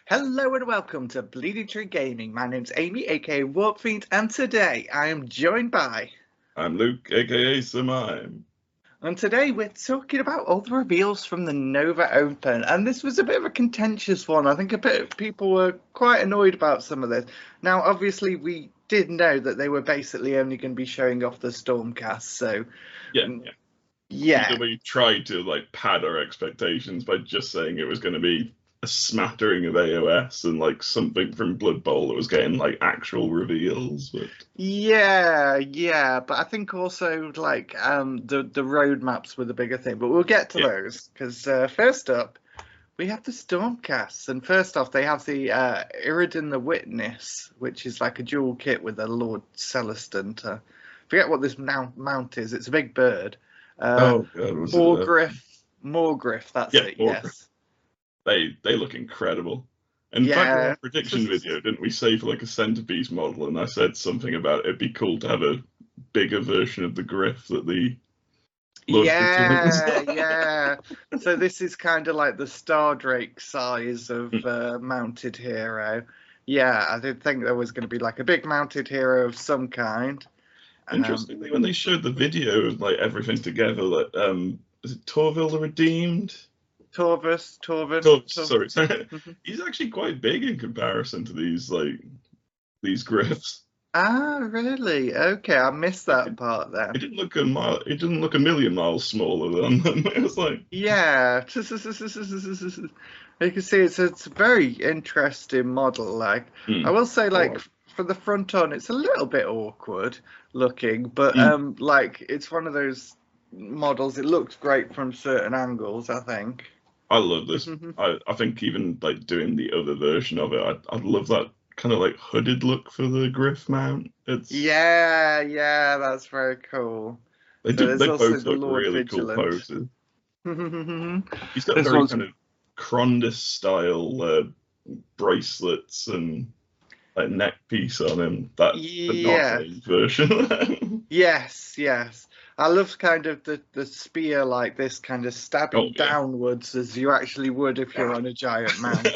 Hello and welcome to Bleeding Tree Gaming. My name's Amy, aka Warpfiend, and today I am joined by... I'm Luke, aka SirMime. And today we're talking about all the reveals from the Nova Open, and this was a bit of a contentious one. I think a bit of people were quite annoyed about some of this. Now, obviously, we did know that they were basically only going to be showing off the Stormcast, so... Yeah. We tried to pad our expectations by just saying it was going to be a smattering of AoS and something from Blood Bowl that was getting actual reveals. But Yeah, but I think also the roadmaps were the bigger thing. But we'll get to those because first up we have the Stormcasts, and first off they have the Iridan the Witness, which is like a dual kit with a Lord Celestin. Forget what this mount is. It's a big bird. Morgriff. That's it. Morgriff. Yes. They look incredible. In fact, in our prediction video, didn't we say for a centerpiece model? And I said something about it'd be cool to have a bigger version of the Griff that the Lord Yeah. So this is kind of like the Stardrake size of mounted hero. Yeah, I did think there was going to be a big mounted hero of some kind. Interestingly, when they showed the video of everything together, is it Torvil the Redeemed? Torvin. Sorry, he's actually quite big in comparison to these Griffs. Ah, really? Okay, I missed that part then. It didn't look a million miles smaller than them. It was yeah. You can see it's a very interesting model. I will say, for the front on, it's a little bit awkward looking, but it's one of those models. It looks great from certain angles, I think. I love this. I think even doing the other version of it, I'd love that kind of hooded look for the Griff mount. Yeah, that's very cool. They both look really cool poses. He's got very kind of Krondus style bracelets and neck piece on him. The not version. Yes. I love kind of the spear like this, kind of stabbing downwards as you actually would if you're on a giant mount,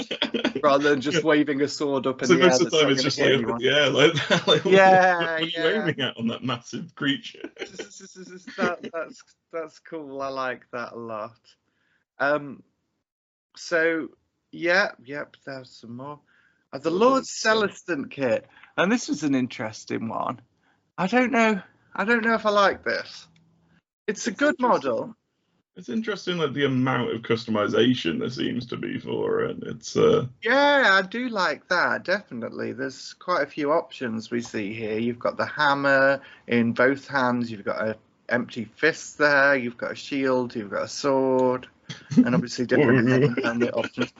rather than just waving a sword up in the air. Most of the time it's just up in the air like that. What are you aiming at on that massive creature? That's cool. I like that a lot. So there's some more. The Lord Celestin kit, and this was an interesting one. I don't know if I like this. It's a good model. It's interesting, the amount of customization there seems to be for it. It's yeah, I do like that, definitely. There's quite a few options we see here. You've got the hammer in both hands. You've got an empty fist there. You've got a shield. You've got a sword, and obviously different options.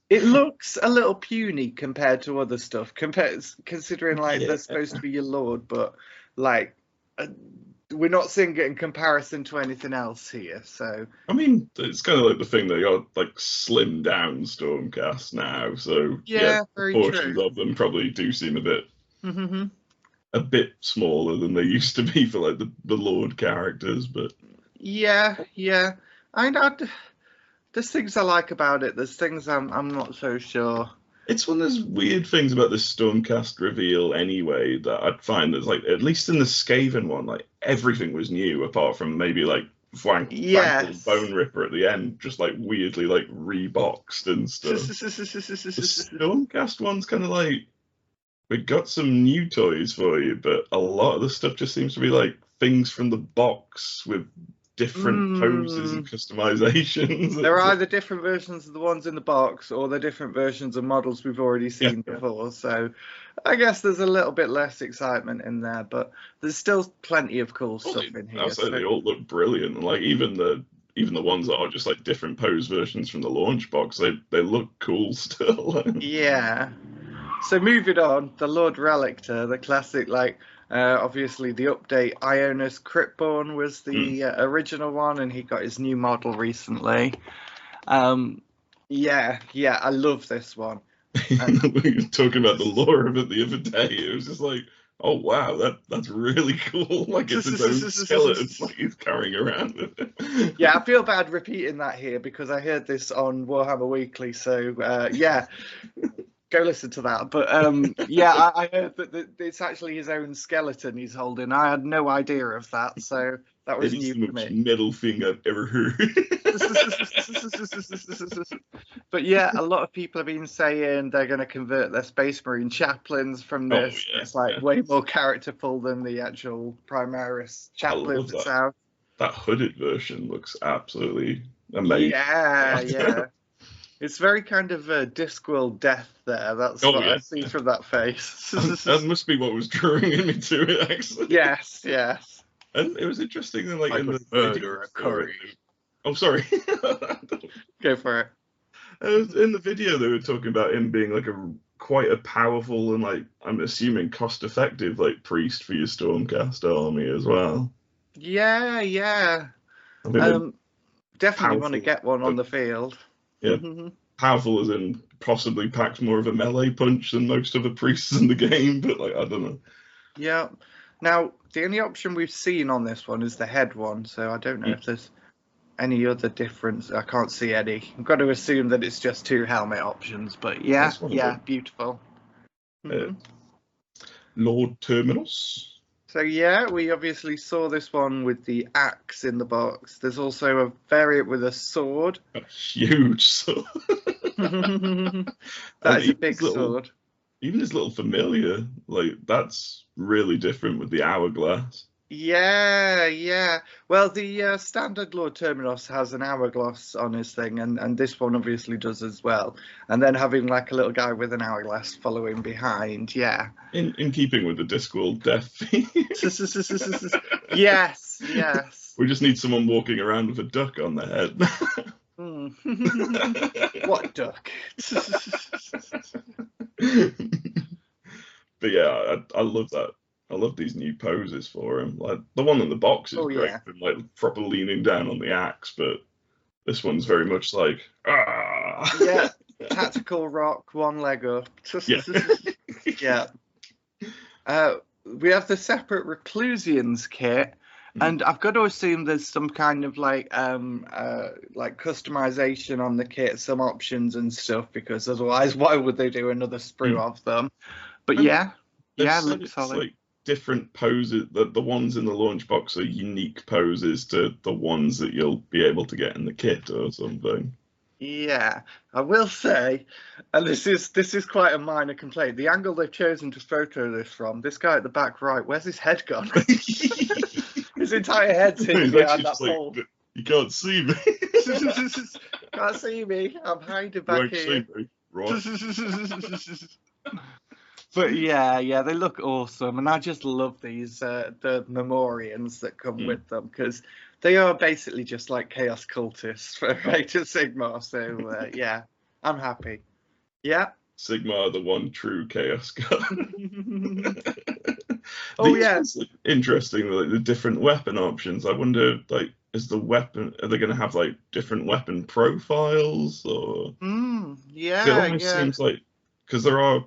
It looks a little puny compared to other stuff, considering they're supposed to be your lord, but we're not seeing it in comparison to anything else here. So I mean, it's kind of the thing that got slimmed down Stormcast now. So portions of them probably do seem a bit smaller than they used to be for the lord characters. But yeah, I know. There's things I like about it. There's things I'm not so sure. It's one of those weird things about this Stormcast reveal anyway that I'd find that's at least in the Skaven one, everything was new apart from maybe Flank Bone Ripper at the end, just weirdly reboxed and stuff. The Stormcast one's kind of we got some new toys for you, but a lot of the stuff just seems to be things from the box with different poses and customizations. They're either different versions of the ones in the box or they're different versions of models we've already seen before. So I guess there's a little bit less excitement in there, but there's still plenty of cool stuff in here. They all look brilliant. Even the ones that are just different pose versions from the launch box, they look cool still. Yeah. So moving on, the Lord Relictor, the classic obviously the update Ionis Cryptborn was the original one, and he got his new model recently. Yeah, I love this one. We were talking about the lore of it the other day. It was just Oh wow, that's really cool. Like it's its own skeleton, like he's carrying around with it. Yeah, I feel bad repeating that here because I heard this on Warhammer Weekly. So yeah, go listen to that. But yeah, I heard that it's actually his own skeleton he's holding. I had no idea of that, so that was It is new the to most me. metal thing I've ever heard. But yeah, a lot of people have been saying they're going to convert their Space Marine chaplains from Oh this. yeah, It's like yeah. way more characterful than the actual Primaris I chaplains love that. itself. That hooded version looks absolutely amazing. Yeah, yeah. It's very kind of a Discworld death there. That's Oh what I yeah, see from that face. that must be what was drawing me to it actually. Yes, yes. And it was interesting that, like, I in could the murder video a for it. curry. Oh, sorry. Go for it. In the video, they were talking about him being like quite a powerful and, like, I'm assuming cost-effective, like, priest for your Stormcast army as well. Yeah, yeah. I think Definitely want to powerful, get one on but the field. yeah, powerful as in possibly packs more of a melee punch than most of the priests in the game. But like, I don't know. Yeah. Now, the only option we've seen on this one is the head one, so I don't know if there's any other difference. I can't see any. I've got to assume that it's just two helmet options, but yeah, That's one of yeah, them. beautiful. Lord Terminus. So yeah, we obviously saw this one with the axe in the box. There's also a variant with a sword. A huge sword. That is a big sword. Even his little familiar, like, that's really different with the hourglass. Yeah, yeah. Well, the standard Lord Terminus has an hourglass on his thing, and this one obviously does as well. And then having like a little guy with an hourglass following behind, yeah. In keeping with the Discworld death theme. Yes, yes. We just need someone walking around with a duck on their head. What duck? But yeah, I love that. I love these new poses for him. Like the one in the box is great, Yeah. and like proper leaning down on the axe, but this one's very much like Yeah, tactical rock, one leg up. Yeah. Yeah. We have the separate Reclusians kit, and I've got to assume there's some kind of like customization on the kit, some options and stuff, because otherwise, why would they do another sprue of them? But yeah, looks solid. Like different poses. The ones in the launch box are unique poses to the ones that you'll be able to get in the kit or something. Yeah, I will say, and this is quite a minor complaint. The angle they've chosen to photo this from, this guy at the back right, where's his head gone? His entire head's hidden behind that pole. You can't see me. Can't see me. I'm hiding back here. Right. But yeah, they look awesome, and I just love these the Memorians that come with them, because they are basically just like Chaos Cultists for Age of Sigmar. So yeah, I'm happy. Yeah. Sigmar, the one true Chaos God. Oh yeah, interesting. Like the different weapon options. I wonder, like, are they going to have like different weapon profiles or? Yeah, it almost seems like, because there are,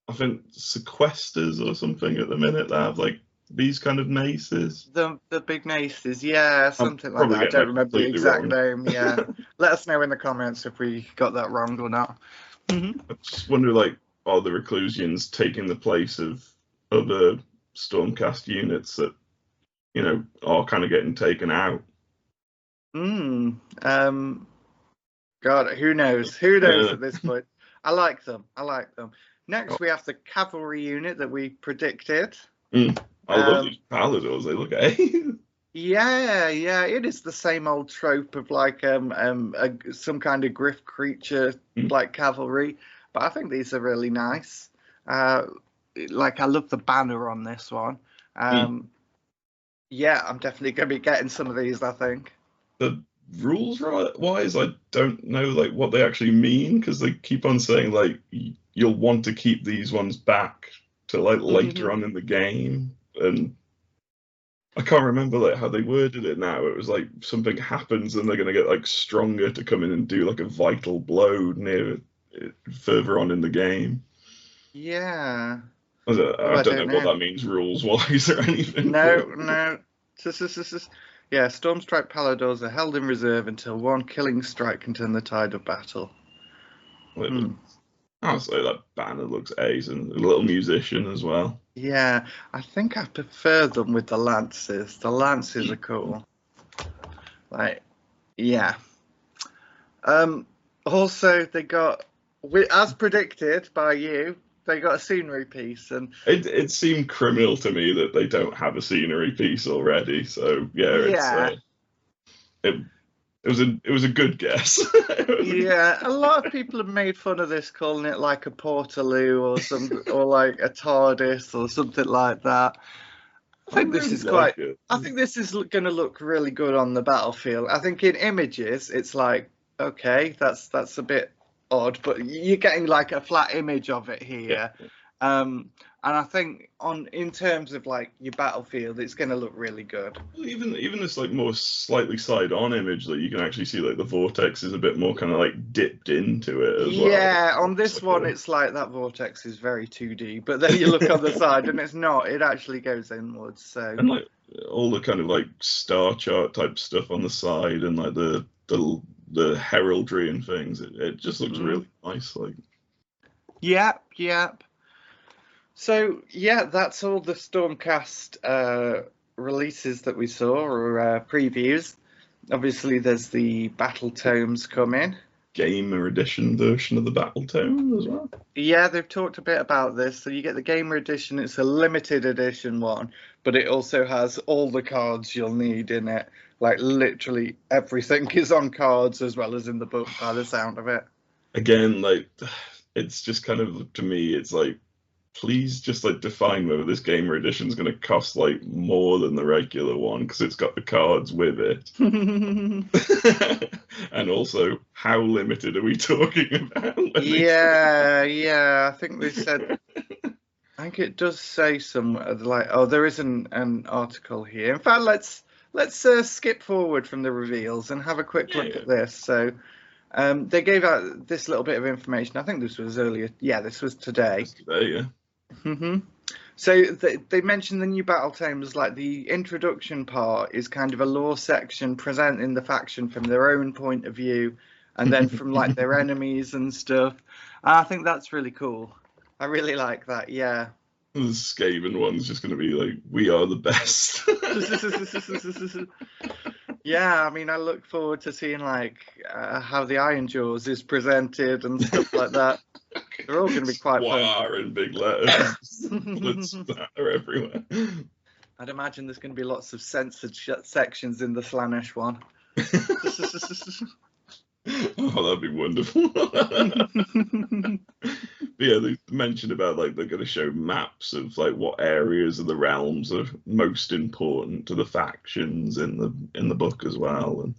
I think, sequesters or something at the minute that have like these kind of maces. The big maces, yeah, something like that. I don't remember the exact name. Yeah, let us know in the comments if we got that wrong or not. I just wonder, like, are the Reclusians taking the place of other Stormcast units that, you know, are kind of getting taken out? God, who knows? Who knows at this point? I like them. Next, we have the cavalry unit that we predicted. I love these Paladors. They look Yeah, it is the same old trope of like some kind of griff creature like cavalry, but I think these are really nice. Like, I love the banner on this one. Yeah, I'm definitely going to be getting some of these, I think. The rules wise, I don't know like what they actually mean, because they keep on saying like you'll want to keep these ones back to like later on in the game, and I can't remember like how they worded it now. It was like something happens and they're going to get like stronger to come in and do like a vital blow further on in the game. Yeah. I don't know what that means rules-wise or anything. No. Yeah, Stormstrike Paladors are held in reserve until one killing strike can turn the tide of battle. Honestly, that banner looks ace, and a little musician as well. Yeah, I think I prefer them with the lances. The lances are cool. Like, yeah. Also, they got, as predicted by you, they got a scenery piece, and it seemed criminal to me that they don't have a scenery piece already. So yeah. It was a good guess. Yeah, a lot of people have made fun of this, calling it like a Portaloo or something, or like a TARDIS or something like that. I think this is quite. I think this is going to look really good on the battlefield. I think in images, it's like, okay, that's a bit odd, but you're getting like a flat image of it here. Yeah. And I think in terms of like your battlefield, it's going to look really good. Well, even this like more slightly side-on image that you can actually see like the vortex is a bit more kind of like dipped into it as well. Yeah, on this one, it's like that vortex is very 2D, but then you look on the side and it's not. It actually goes inwards. So and like all the kind of like star chart type stuff on the side and like the heraldry and things, it just looks really nice. Like Yep. So yeah, that's all the Stormcast releases that we saw, or previews. Obviously, there's the Battle Tomes coming. Gamer Edition version of the Battle Tome as well. Yeah, they've talked a bit about this. So you get the Gamer Edition. It's a limited edition one, but it also has all the cards you'll need in it. Like literally everything is on cards as well as in the book by the sound of it. Again, like it's just kind of, to me, it's like, please just like define whether this Gamer Edition is going to cost like more than the regular one because it's got the cards with it. And also, how limited are we talking about? Yeah. I think they said. I think it does say somewhere like, oh, there is an article here. In fact, let's skip forward from the reveals and have a quick look at this. So. They gave out this little bit of information. I think this was earlier. Yeah, this was today. Yeah. So they mentioned the new battle tomes, like the introduction part is kind of a lore section presenting the faction from their own point of view, and then from like their enemies and stuff. I think that's really cool. I really like that. Yeah. The Skaven one's just going to be like, we are the best. Yeah, I mean, I look forward to seeing like how the Iron Jaws is presented and stuff like that. They're all going to be quite fun. In big letters. Bullets splatter everywhere. I'd imagine there's going to be lots of censored sections in the Slaanesh one. Oh, that'd be wonderful. But yeah, they mentioned about like they're going to show maps of like what areas of the realms are most important to the factions in the book as well. And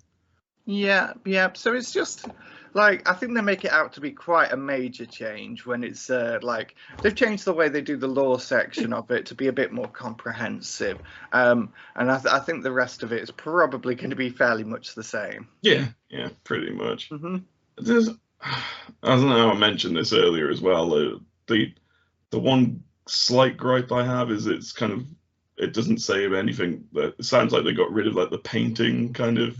yeah. So it's just like, I think they make it out to be quite a major change when it's like they've changed the way they do the lore section of it to be a bit more comprehensive. And I think the rest of it is probably going to be fairly much the same. Yeah, pretty much. There's, I don't know, I mentioned this earlier as well. The one slight gripe I have is it doesn't say of anything. That it sounds like they got rid of like the painting kind of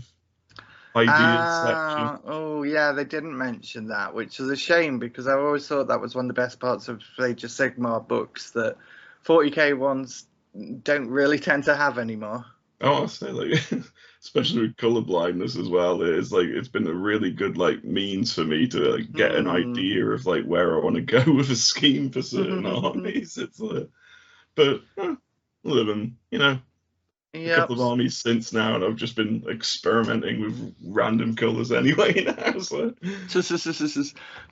ideas section. Oh yeah, they didn't mention that, which is a shame because I always thought that was one of the best parts of Age of Sigmar books that 40k ones don't really tend to have anymore. Oh, I say, like, especially with color blindness as well. It's been a really good like means for me to like get an idea of like where I want to go with a scheme for certain armies. It's like, but living, a couple of armies since now, and I've just been experimenting with random colors anyway now. So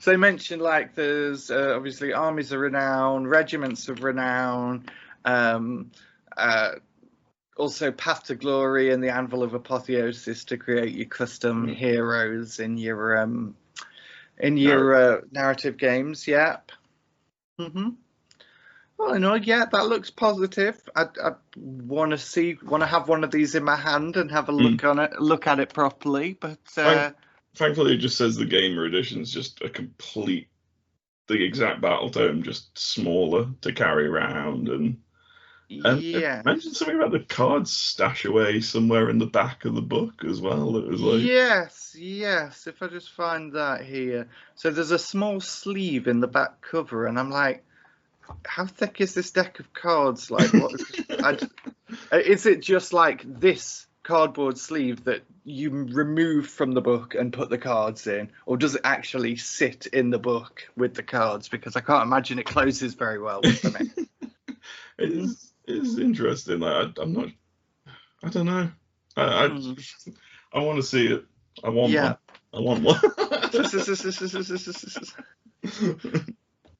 they mentioned like there's obviously armies of renown, regiments of renown. Also, Path to Glory and the Anvil of Apotheosis to create your custom heroes in your narrative games. Yep. Well, that looks positive. I want to have one of these in my hand and have a look at it properly. But thankfully, it just says the Gamer Edition is just a complete the exact battle tome, just smaller to carry around, and it Yeah. mentioned something about the cards stash away somewhere in the back of the book as well. It was like, Yes, yes. If I just find that here. So there's a small sleeve in the back cover, and I'm like, how thick is this deck of cards? Like, what? Is it just like this cardboard sleeve that you remove from the book and put the cards in, or does it actually sit in the book with the cards? Because I can't imagine it closes very well for me. It's interesting. Like, I'm not. I don't know. I want to see it. I want one. I want one.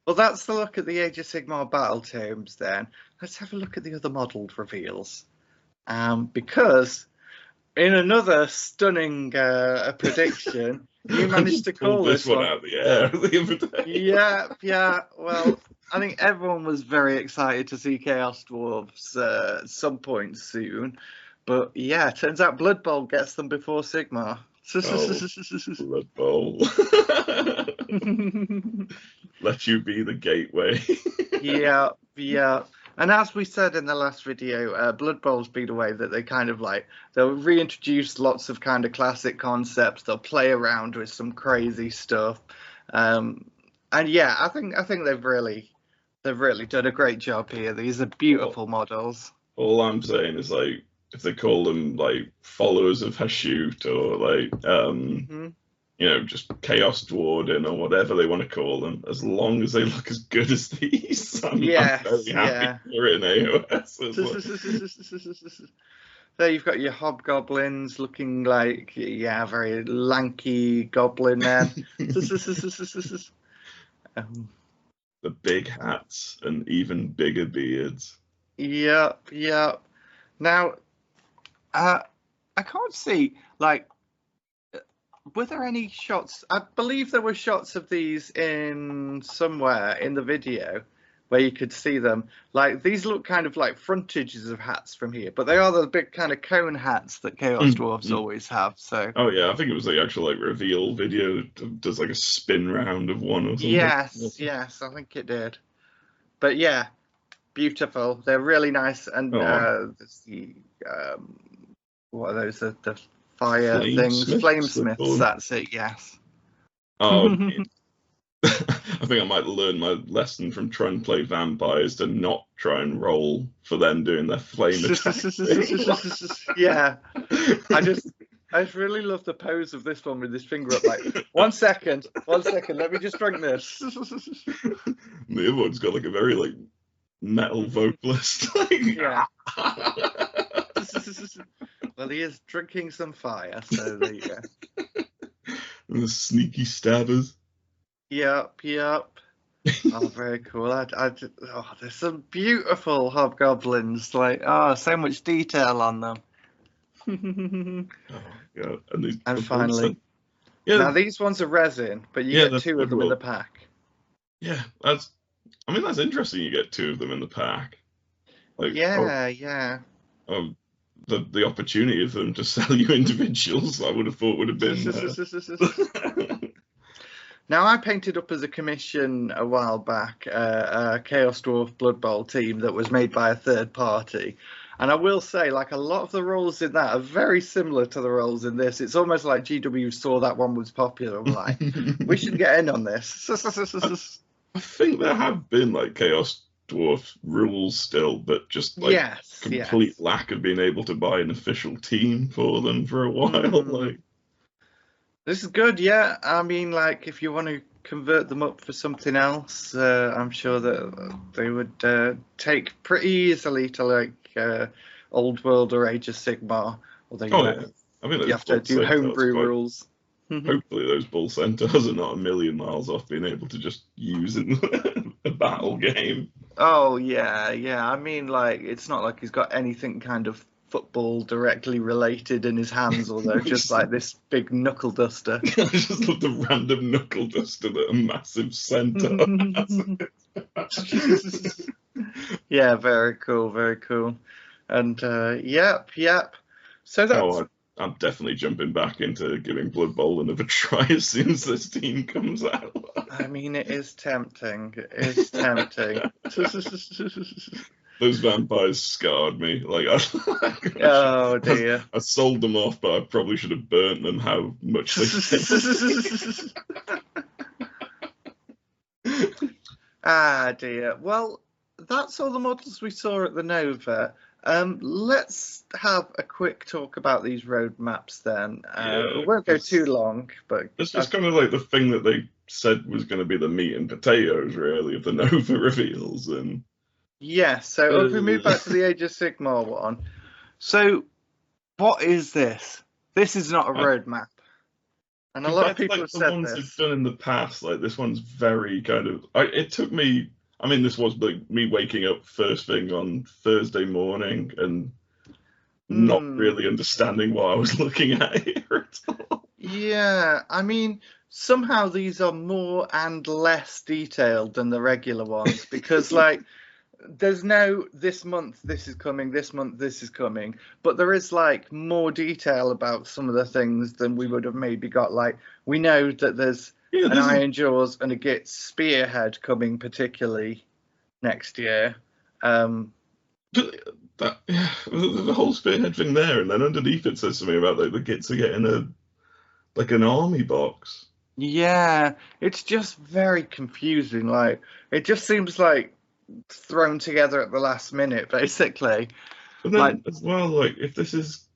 Well, that's the look at the Age of Sigmar battle tomes. Then let's have a look at the other modelled reveals, because in another stunning prediction, you managed to call this one out of the air the other day. Yeah. Well, I think everyone was very excited to see Chaos Dwarves at some point soon. But yeah, it turns out Blood Bowl gets them before Sigmar. Blood Bowl. Let you be the gateway. Yeah. And as we said in the last video, Blood Bowl's been a way that they kind of like, they'll reintroduce lots of kind of classic concepts. They'll play around with some crazy stuff. And yeah, I think they've really done a great job here. These are beautiful models. All I'm saying is, like, if they call them like followers of Hashut, or like you know, just Chaos Dwarden, or whatever they want to call them, as long as they look as good as these, I'm very happy for it in AoS. There you've got your hobgoblins looking like, very lanky goblin men. The big hats and even bigger beards. Yep. Now, I can't see, like, were there any shots? I believe there were shots of these in somewhere in the video where you could see them. Like, these look kind of like frontages of hats from here, but they are the big kind of cone hats that Chaos Dwarves always have. So. Oh yeah, I think it was the actual like reveal video that does like a spin round of one or something. Yes, I think it did. But yeah, beautiful. They're really nice, and there's the what are those? The fire things, flamesmiths. That's it. Yes. Oh, I think I might learn my lesson from trying to play vampires to not try and roll for them doing their flame attack. Yeah, I just really love the pose of this one with his finger up. Like, one second, let me just drink this. The other one's got like a very like metal vocalist. Yeah. Well, he is drinking some fire, so there you go. And the sneaky stabbers. Yep. Oh, very cool. There's some beautiful hobgoblins. Like, so much detail on them. Oh god! And finally, now these ones are resin, but you get two of them in the pack. Yeah, that's interesting. You get two of them in the pack. Like, the opportunity of them to sell you individuals, I would have thought would have been. Now, I painted up as a commission a while back a Chaos Dwarf Blood Bowl team that was made by a third party. And I will say, like, a lot of the roles in that are very similar to the roles in this. It's almost like GW saw that one was popular and like, we should get in on this. I think there have been like Chaos Dwarf rules still, but just like complete lack of being able to buy an official team for them for a while. Like, this is good, yeah. I mean, like, if you want to convert them up for something else, I'm sure that they would take pretty easily to like Old World or Age of Sigmar. Although you have to do homebrew rules. Hopefully those bull centaurs are not a million miles off being able to just use in a battle game. Oh yeah. I mean, like, it's not like he's got anything kind of football directly related in his hands, although just like this big knuckle duster. I just love the random knuckle duster that a massive centaur has. Yeah, very cool. And yep. So that's. I'm definitely jumping back into giving Blood Bowl another try as soon as this team comes out. I mean, it is tempting. It is tempting. Those vampires scarred me. Like, Oh dear. I sold them off, but I probably should have burnt them. How much they scared. Ah dear. Well, that's all the models we saw at the Nova. Let's have a quick talk about these roadmaps then. We won't go too long, but it's just kind of like the thing that they said was going to be the meat and potatoes, really, of the Nova reveals. And yeah, so if we move back to the Age of Sigmar one, so what is this? This is not a roadmap, and a lot of people have said the ones this. they've done in the past, like this one's very kind of. It took me. I mean, this was like me waking up first thing on Thursday morning and not really understanding what I was looking at here at all. Yeah, I mean, somehow these are more and less detailed than the regular ones because, like, there's no this month this is coming, this month this is coming, but there is like more detail about some of the things than we would have maybe got. Like, we know that there's an Iron Jaws and a Git Spearhead coming particularly next year. But the whole Spearhead thing there, and then underneath it says something about like the Gits are getting an army box. Yeah, it's just very confusing. Like, it just seems like thrown together at the last minute, basically. But then as well, like, if this is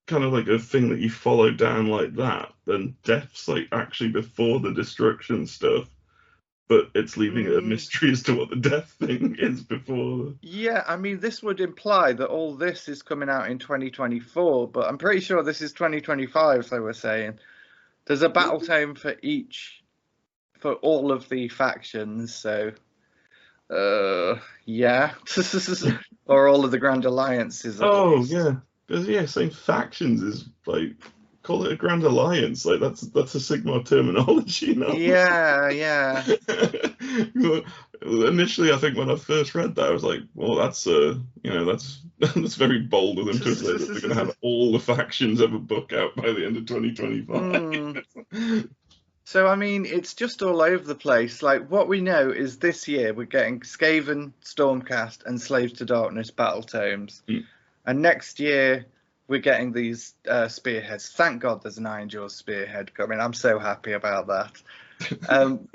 kind of like a thing that you follow down like that, then death's like actually before the destruction stuff, but it's leaving it a mystery as to what the death thing is before. Yeah, I mean, this would imply that all this is coming out in 2024, but I'm pretty sure this is 2025, they were saying. There's a battle tome for all of the factions, so yeah. Or all of the Grand Alliances. Oh, yeah. Because, yeah, saying factions is like, call it a Grand Alliance. Like, that's a Sigmar terminology, you know? Yeah. Initially, I think when I first read that, I was like, well, that's that's very bold of them to say that they're going to have all the factions of a book out by the end of 2025. So, I mean, it's just all over the place. Like, what we know is this year we're getting Skaven, Stormcast, and Slaves to Darkness battle tomes. And next year we're getting these spearheads. Thank God there's an Iron Jaws spearhead coming. I'm so happy about that.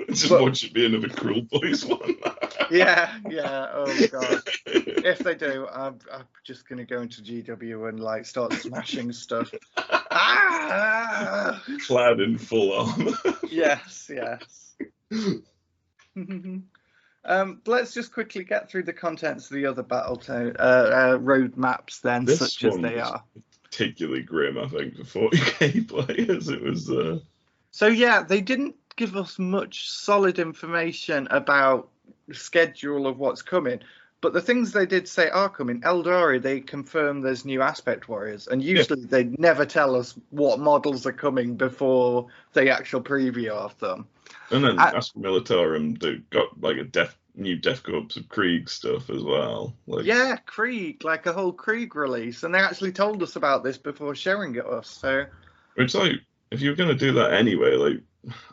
Just watch it be another Cruel Boys one. Yeah. Oh God. If they do, I'm just gonna go into GW and like start smashing stuff. Clad in full armor. Yes. Let's just quickly get through the contents of the other battle road maps then, such as they are. Particularly grim, I think, for 40k players. It was. So yeah, they didn't give us much solid information about the schedule of what's coming, but the things they did say are coming. Eldari, they confirm there's new Aspect Warriors, and usually they never tell us what models are coming before the actual preview of them. And then Astra Militarum, they got like a new Death Corps of Krieg stuff as well. Like, yeah, Krieg, like a whole Krieg release, and they actually told us about this before showing it us. So it's like, if you're going to do that anyway, like,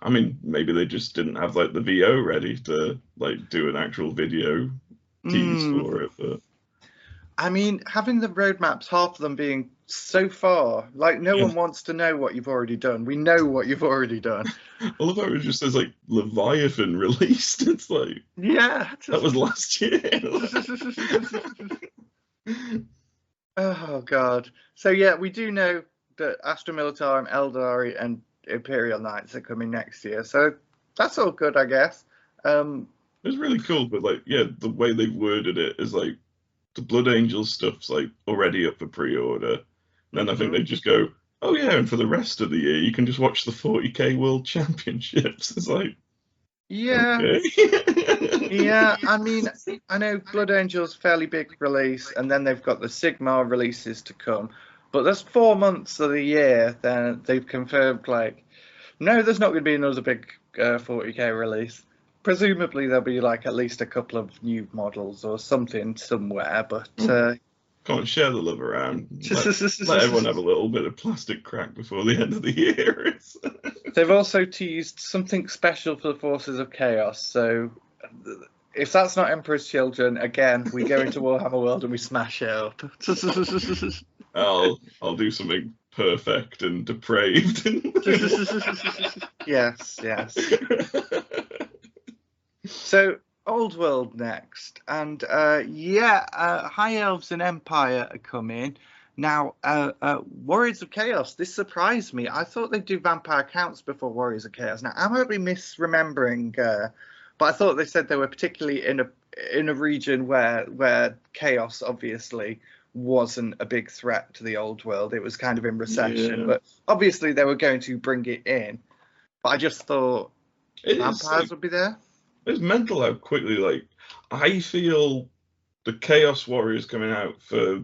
I mean, maybe they just didn't have like the VO ready to like do an actual video tease for it. But I mean, having the roadmaps, half of them being so far, like no one wants to know what you've already done. We know what you've already done. I love how it just says like Leviathan released. It's like, yeah, that was last year. Oh God. So yeah, we do know that Astra Militarum, Eldari, and Imperial Knights are coming next year. So that's all good, I guess. It's really cool, but like, yeah, the way they've worded it is like the Blood Angel stuff's like already up for pre-order. And then I think they just go, oh yeah, and for the rest of the year you can just watch the 40k World Championships. It's like, yeah, okay. Yeah. I mean, I know Blood Angel's fairly big release, and then they've got the Sigmar releases to come. But there's 4 months of the year then they've confirmed, like, no, there's not going to be another big 40k release. Presumably there'll be like at least a couple of new models or something somewhere, but can't share the love around. Let everyone have a little bit of plastic crack before the end of the year. They've also teased something special for the Forces of Chaos. So if that's not Emperor's Children, again, we go into Warhammer World and we smash it up. I'll do something perfect and depraved. Yes. So Old World next, and High Elves and Empire are coming. Now, Warriors of Chaos, this surprised me. I thought they'd do Vampire Counts before Warriors of Chaos. Now, I might be misremembering, but I thought they said they were particularly in a region where Chaos, obviously, wasn't a big threat to the Old World. It was kind of in recession, but obviously they were going to bring it in. But I just thought vampires would be there. It's mental how quickly, like, I feel the Chaos Warriors coming out for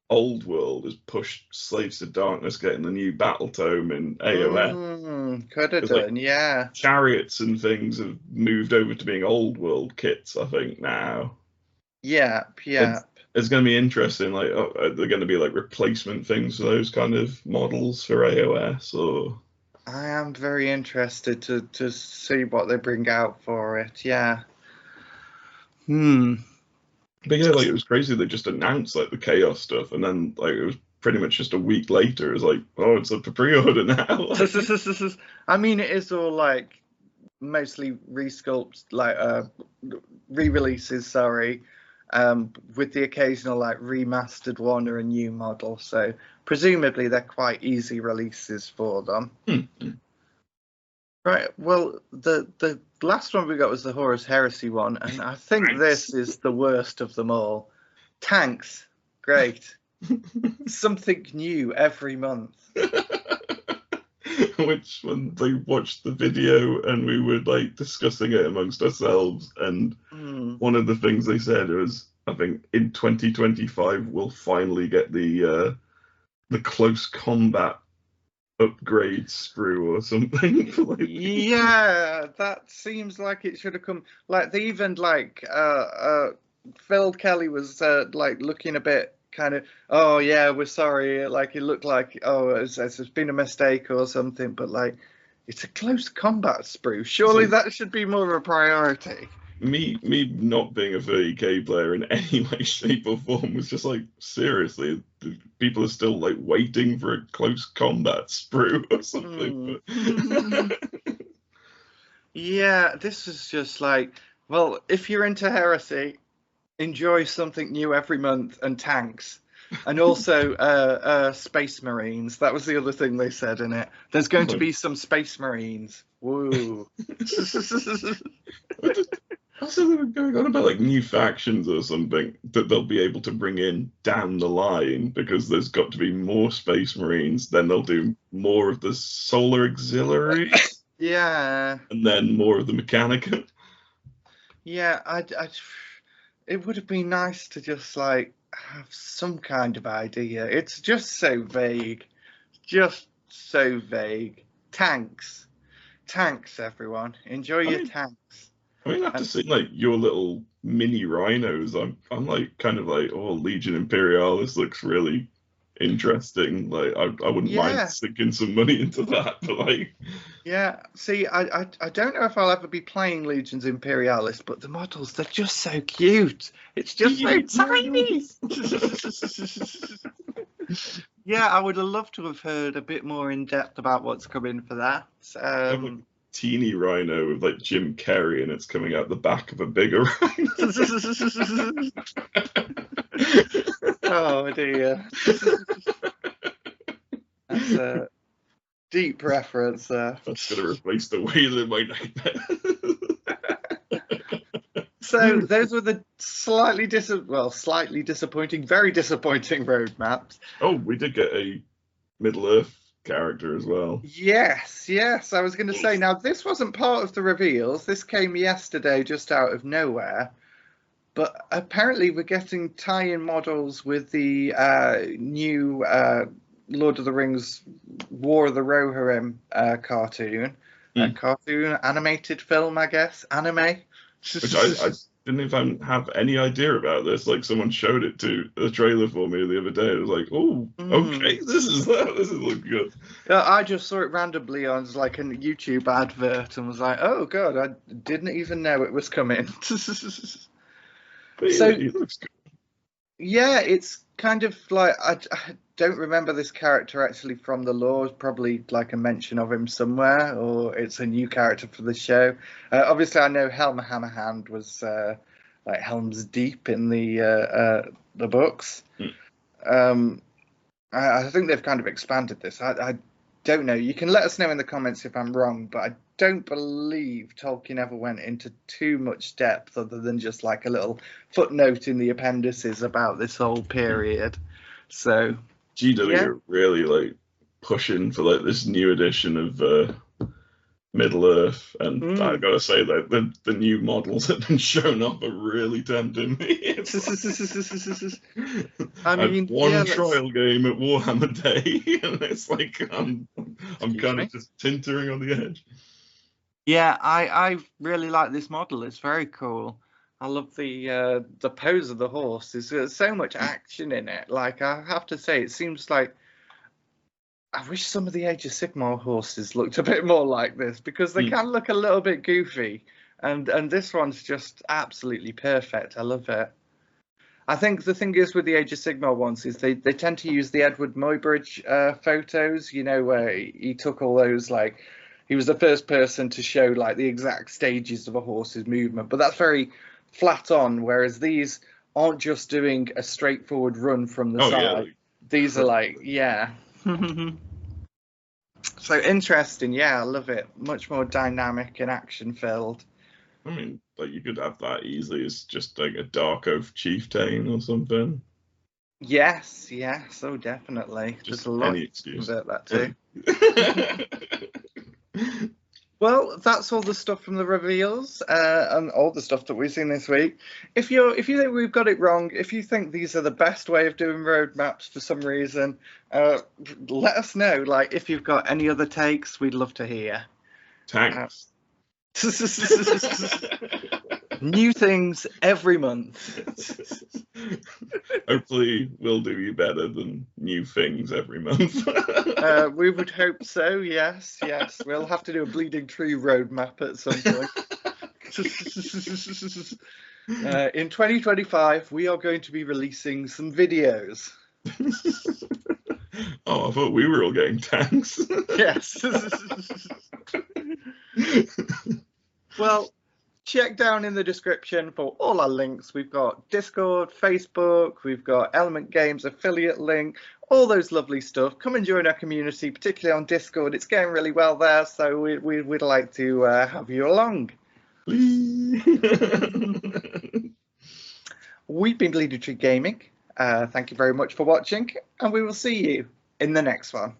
Old World has pushed Slaves to Darkness getting the new Battle Tome in AoS. Could have done, yeah. Chariots and things have moved over to being Old World kits, I think, now. Yeah. It's going to be interesting. Like, are there going to be like replacement things for those kind of models for AoS? Or I am very interested to see what they bring out for it. Yeah. But yeah, like, it was crazy. They just announced like the Chaos stuff, and then like it was pretty much just a week later. It was like, oh, it's a pre-order now. I mean, it is all like mostly resculpts, like re-releases. Sorry. With the occasional like remastered one or a new model, so presumably they're quite easy releases for them. Right. Well, the last one we got was the Horus Heresy one, and I think this is the worst of them all. Tanks, great. Something new every month. Which, when they watched the video and we were like discussing it amongst ourselves, and one of the things they said was, I think in 2025 we'll finally get the close combat upgrade sprue or something. Yeah, that seems like it should have come. Like they even like Phil Kelly was like looking a bit kind of, oh yeah, we're sorry, like it looked like, oh, it's been a mistake or something, but like it's a close combat sprue. Surely that should be more of a priority. Me not being a 30k player in any way, shape or form was just like, seriously, people are still like waiting for a close combat sprue or something. Yeah, this is just like, well, if you're into Heresy, enjoy something new every month, and tanks, and also Space Marines. That was the other thing they said in it. There's going to be some Space Marines. Woo. Also, they were going on about like new factions or something that they'll be able to bring in down the line, because there's got to be more Space Marines. Then they'll do more of the Solar Auxiliary. Yeah. And then more of the Mechanica. Yeah, it would have been nice to just like have some kind of idea. It's just so vague. Just so vague. Tanks, everyone. Enjoy your tanks. I mean, after seeing like your little mini rhinos, I'm like kind of like, oh, Legion Imperialis looks really interesting. Like I wouldn't mind sinking some money into that, but like, yeah. See, I don't know if I'll ever be playing Legions Imperialis, but the models, they're just so cute. It's just so tiny. Yeah, I would have loved to have heard a bit more in depth about what's coming for that. Teeny rhino with like Jim Carrey, and it's coming out the back of a bigger rhino. Oh dear. That's a deep reference there. That's going to replace the whale in my nightmare. So those were the slightly disappointing, very disappointing roadmaps. Oh, we did get a Middle-earth character as well. Yes. I was going to say, now this wasn't part of the reveals. This came yesterday just out of nowhere. But apparently we're getting tie-in models with the new Lord of the Rings War of the Rohirrim cartoon. Cartoon, animated film, I guess. Anime. Which I didn't even have any idea about this. Like someone showed it to a trailer for me the other day. I was like, oh, okay, this is looking good. Yeah, I just saw it randomly on like a YouTube advert and was like, oh god, I didn't even know it was coming. But So it looks good. yeah, it's kind of like I don't remember this character actually from the lore. Probably like a mention of him somewhere, or it's a new character for the show. Obviously, I know Helm Hammerhand was like Helm's Deep in the books. I think they've kind of expanded this. I don't know. You can let us know in the comments if I'm wrong, but I don't believe Tolkien ever went into too much depth other than just like a little footnote in the appendices about this whole period. So GW are really like pushing for like this new edition of Middle Earth, and I gotta say that the new models that have been shown up are really tempting me. I mean, one trial game at Warhammer Day, and it's like I'm kind of just tinkering on the edge. Yeah, I really like this model. It's very cool. I love the pose of the horse. There's so much action in it. Like I have to say, it seems like I wish some of the Age of Sigmar horses looked a bit more like this, because they can look a little bit goofy, and this one's just absolutely perfect. I love it. I think the thing is with the Age of Sigmar ones is they tend to use the Edward Muybridge photos, you know, where he took all those, like, he was the first person to show like the exact stages of a horse's movement, but that's very flat on, whereas these aren't just doing a straightforward run from the side. Yeah, these are like, yeah. So interesting. Yeah, I love it. Much more dynamic and action filled. I mean, like you could have that easily as just like a Dark Oath chieftain or something. Yes, so definitely. Just there's a lot any excuse about that too. Well, that's all the stuff from the reveals and all the stuff that we've seen this week. If you think we've got it wrong, if you think these are the best way of doing roadmaps for some reason, let us know. Like, if you've got any other takes, we'd love to hear. Tanks. New things every month. Hopefully we'll do you better than new things every month. We would hope so, yes. We'll have to do a Bleeding Tree roadmap at some point. In 2025, we are going to be releasing some videos. Oh, I thought we were all getting tanks. Yes. Well, check down in the description for all our links. We've got Discord, Facebook, we've got Element Games affiliate link, all those lovely stuff. Come and join our community, particularly on Discord. It's going really well there, so we'd like to have you along. We've been Bleeding Tree Gaming. Thank you very much for watching, and we will see you in the next one.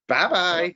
Bye-bye.